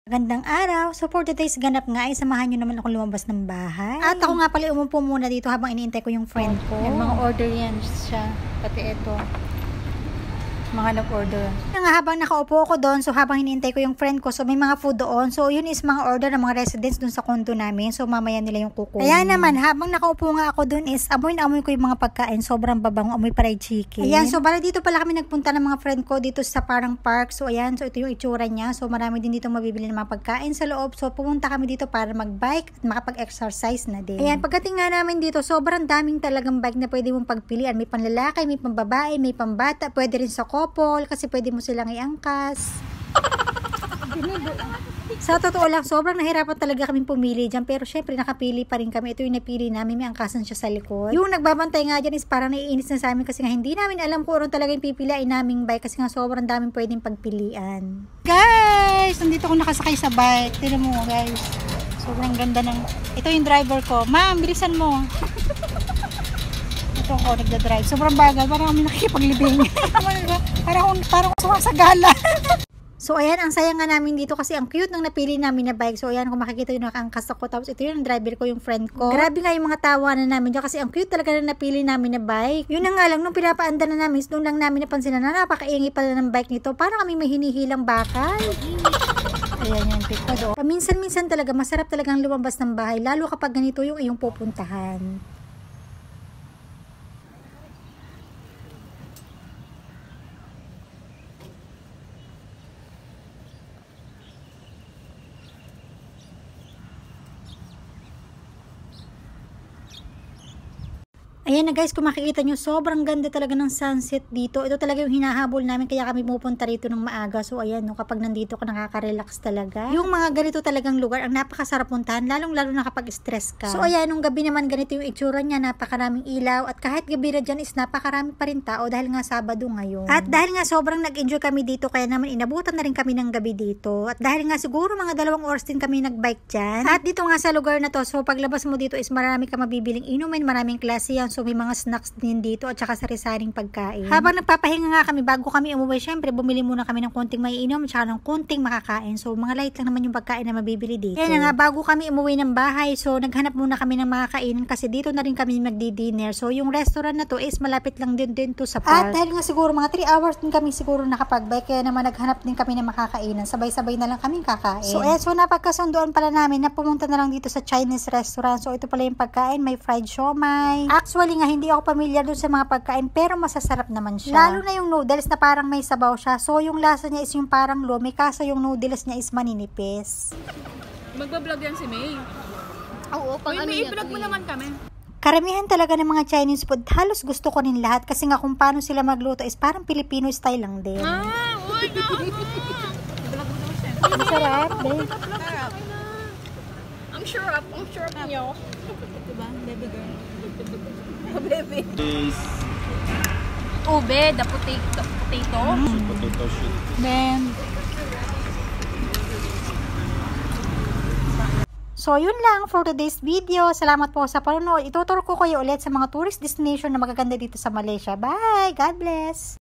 Magandang araw. So for today's ganap nga ay samahan nyo naman ako lumabas ng bahay. At ako nga pala umupo muna dito habang iniintay ko yung friend ko. Yung mga order yan siya. Pati ito. Mga nag-order. Nga habang nakaupo ako doon, so habang hinihintay ko yung friend ko, so may mga food doon. So yun is mga order ng mga residents doon sa condo namin. So mamaya nila yung kukunin. Kaya naman, habang nakaupo nga ako doon is amoy na amoy ko yung mga pagkain. Sobrang babango, amoy fried chicken. Ayan, so bala dito pala kami nagpunta ng mga friend ko dito sa parang park. So ayan, so ito yung itsura niya. So marami din dito mabibili ng mga pagkain sa loob. So pumunta kami dito para mag-bike at makapag-exercise na din. Ayan, pagdating nga namin dito, sobrang daming talagang bike na pwede mong pagpilian. May panlalaki, may pambabae, may pambata, pwede rin sa couple kasi pwede mo silang iangkas. Sa totoo lang, sobrang nahirapan talaga kaming pumili dyan, pero syempre nakapili pa rin kami. Ito yung napili namin, may angkasan siya sa likod. Yung nagbabantay nga dyan is parang naiinis na sa amin kasi nga hindi namin alam kung ano talaga yung pipiliin naming bike kasi nga sobrang daming pwedeng pagpilian. Guys, nandito ako nakasakay sa bike. Tignan mo guys, sobrang ganda ng... Ito yung driver ko. Ma'am, bilisan mo. Ito ako nagda-drive. Sobrang bagal. Parang kami nakikipaglibing. parang sumasagala. So ayan, ang sayang nga namin dito kasi ang cute ng napili namin na bike. So ayan, kung makikita yung nakaangkas ako. Tapos ito yung driver ko, yung friend ko. Grabe nga yung mga tawanan namin dyan kasi ang cute talaga na napili namin na bike. Yun na nga lang, nung pinapaanda na namin, doon lang namin napansin na napakaingi pala ng bike nito. Parang kami may hinihilang bakal. Ayan yung pick ko doon. Paminsan-minsan talaga, masarap talagang lumabas ng bahay. Lalo kapag ganito yung iyong pupuntahan. Ayan na guys, kung makikita nyo, sobrang ganda talaga ng sunset dito. Ito talaga yung hinahabol namin, kaya kami pupunta rito ng maaga. So ayan, no, kapag nandito ka, nakaka-relax talaga. Yung mga ganito talagang lugar, ang napakasarap puntahan, lalong-lalo na kapag stress ka. So ayan, nung gabi naman ganito yung itsura niya, napakaraming ilaw. At kahit gabi na dyan is napakarami pa rin tao dahil nga Sabado ngayon. At dahil nga sobrang nag-enjoy kami dito, kaya naman inabutan na rin kami ng gabi dito. At dahil nga siguro mga 2 oras din kami nag-bike dyan. At dito nga sa lugar na to, so paglabas mo dito is marami ka mabibiling inumin, maraming klase yan. So may mga snacks din dito at saka sari-saring pagkain. Habang nagpapahinga nga kami bago kami umuwi, syempre bumili muna kami ng konting maiinom at saka ng konting makakain. So mga light lang naman yung pagkain na mabibili dito. Kaya nga bago kami umuwi ng bahay, so naghanap muna kami ng makakain kasi dito na rin kami magdi-dinner. So yung restaurant na to is malapit lang din to sa park. At dahil nga siguro mga 3 hours din kami siguro nakapag-bike, kaya naman naghanap din kami ng makakainan. Sabay-sabay na lang kami kakain. So napagkasunduan pala namin na pumunta na lang dito sa Chinese restaurant. So ito pala yung pagkain, may fried siomai. Actually nga hindi ako pamilyar dun sa mga pagkain pero masasarap naman siya. Lalo na yung noodles na parang may sabaw siya. So yung lasa niya is yung parang lumi, kaso yung noodles niya is maninipis. Magbablog yan si May. Oo, pag ano May yan. i-vlog mo naman kami. Karamihan talaga ng mga Chinese food, halos gusto ko rin lahat kasi nga kung paano sila magluto is parang Filipino style lang din. Uy, no! I-vlog mo naman siya. Masarap din. Ang sure up niyo. Diba, baby girl? Baby. Ube, the potato. Potato shoot. Then, So yun lang for today's video. Salamat po sa panonood. Ituturo ko kayo ulit sa mga tourist destination na magaganda dito sa Malaysia. Bye! God bless!